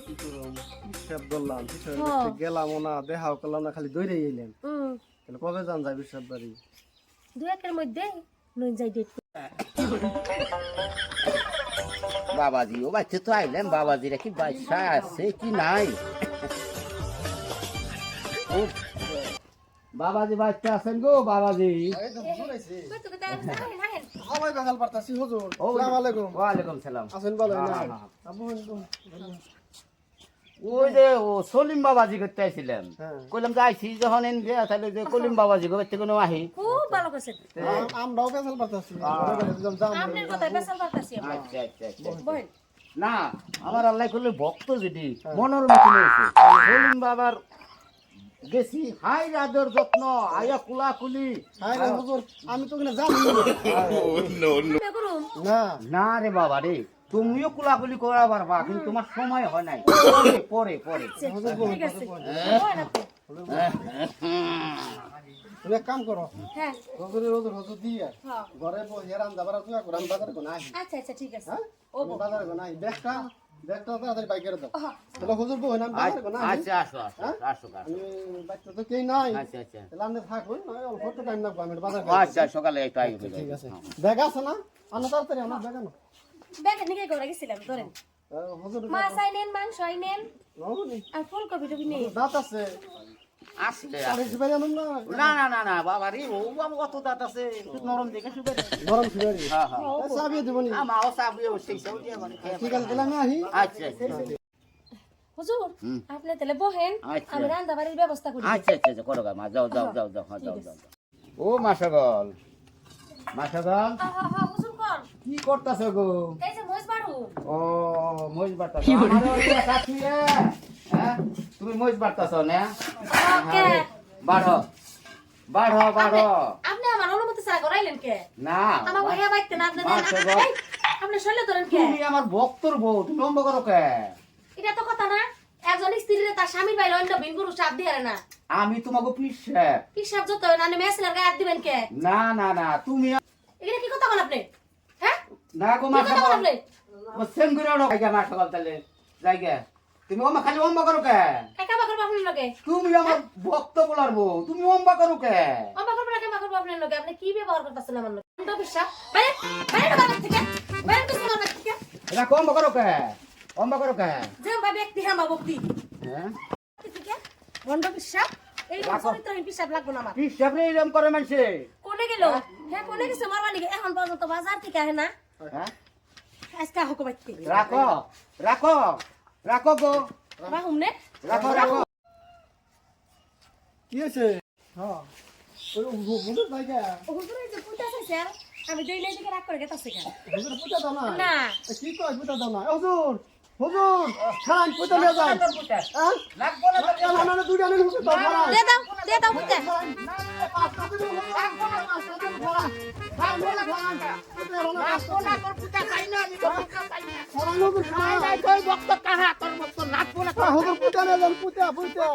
কি করুম হিসাব ধরলাম হিসাব গেলাম না দেখাও করলাম না খালি দৌড়ে এলেন তাহলে কবে যান যাই হিসাব বাড়ি 2 একের মধ্যে নই যাই ডেট বাবাজি ও বাচ্চা তো আইলেন বাবাজিরা কি বাচ্চা আছে কি নাই ও বাবাজি বাচ্চা আছেন গো বাবাজি সবাই বেজাল পারতাছি হুজুর আসসালামু আলাইকুম ওয়ালাইকুম সালাম আছেন ভালো না আবু ওই যে ও সলিম বাবাজি করতে আইছিলাম কইলাম যে আইছি যখন এন যে তাহলে যে কলিম বাবাজি করতে কোনো আহি খুব ভালো করছেন আমরাও বেজাল পারতাছি আপনার কথা বেসাল পারতাছি আচ্ছা আচ্ছা আচ্ছা বল না আমার আল্লাহ করলে ভক্ত যদি মনের মতন হয়েছে সলিম বাবার গেছি হাই আদর যত্ন আয়া কুলাকুলি হাই রে হুজুর আমি তো কিনা জানি না না রে বাবা রে তুমিও কুলাকুলি করা পারবা কিন্তু তোমার সময় হয় নাই পরে পরে ঠিক আছে তুমি এক কাম করো হ্যাঁ হুজুর দিয়ে ঘরে বসে রান্না বাড়া তুই করে আমি বাজারে কোন আহি আচ্ছা আচ্ছা ঠিক আছে হ্যাঁ ও বাজারে কোন আহি ব্যাগটা তাড়াতাড়ি বাইকের দাও তাহলে হুজুর বই নাম বাজারে কোন আহি আচ্ছা আসো আসো আসো আমি বাচ্চা তো কেই নাই আচ্ছা আচ্ছা তাহলে আপনি থাকুন অল্প একটু টাইম লাগবে আমি বাজার আচ্ছা সকালে একটু আগে ঠিক আছে ব্যাগ আছে না আনা তাড়াতাড়ি আমার ব্যাগ আনো ব্যাগে নিয়ে করে গেছিলাম ধরেন হুজুর মাছ আইনেন মাংস আইনেন নবনি আর ফুলকপি টবি নেই দাঁত আছে আসলে আরে জিবাই আনুন না না না না না বাবা রে ও বাবা কত দাঁত আছে একটু নরম দেখে শুবে গরম ছিড়ারি হ্যাঁ হ্যাঁ চাবি দিবনি আমাও সাবিও সেই সব দিয়ে মানে ঠিক আছে তাহলে আমি আহি আচ্ছা আচ্ছা হুজুর আপনি তাহলে বহেন আচ্ছা। আমি রান্না বাড়ির ব্যবস্থা করি আচ্ছা আচ্ছা আচ্ছা করো গা মা যাও যাও যাও যাও হ্যাঁ যাও যাও ও মাসাগল মাসাগল হুজুর কোন কি করতাছ গো এই যে মহিষ বাড়ু ও মহিষ বাড়তাছ আমারও একটা সাথী রে হ্যাঁ তুমি মহিষ বাড়তাছ না ওকে বাড়ো বাড়ো বাড়ো আপনি আমার অনুমতি ছাড়া করাইলেন কে না আমার ভাইয়া বাইতে না আপনি দেন মাসাগল আপনি শৈলে ধরেন কে তুমি আমার ভক্তর বউ তুমি অম্ব করো কে এটা তো কথা না একজন স্ত্রীরে তার স্বামীর বাইরে অন্য ভিন পুরুষ চাপ দিয়ে না আমি তোমাকে পিসাব হিসাব যত না মেসিনের গায়ে হাত দিবেন কে না না না তুমি এখানে কি কথা বলেন আপনি হ্যাঁ না গো কি কথা বলেন মাসাগল আপনি সেম করে ওড়ো আইগা মাসাগল তাহলে জায়গা তুমি অম্বা খালি অম্বা করো কে একা বাকর আপনার লগে তুমি আমার ভক্ত বলার বউ তুমি অম্বা করো কে অবাক করবেন একা বাকর আপনার লগে আপনি কি ব্যবহার করতেছেন আমার লগে তো বিশ্বাস বাইরে বাইরে বাবা থেকে বাইরে তো আমার থেকে এটা কম করো কে অম্বা করো কে যে ভাই ব্যক্তি হ্যাঁ ভক্তি হ্যাঁ থেকে বন্ধ বিশ্বাস এই চরিত্রহীন পিসাব লাগবো না আমার পিসাব রে এরকম করে মানুষে কোনে গেল হ্যাঁ কোনে গেছে মারবা নাকি এখন পর্যন্ত বাজার থেকে আহে না হ্যাঁ আজকে হুকুম বাইতে রাখো রাখো রাখো গো রাহুম নে রাখো রাখো কি আছে হ্যাঁ ওই হুজুর ভাইগা হুজুর এই যে পুতা আছে স্যার আমি দেই নাই দিকে রাগ করে গেতাছে কেন হুজুর পুতা দাও না না কি কয় পুতা দাও না হুজুর হুজুর খান পুতা নিয়ে যান হ্যাঁ লাগবো না তো না না দুইটা নিয়ে হুজুর দাও খান দে দাও পুতা হুজুর পুতা নিয়ে যান পুতা পুতা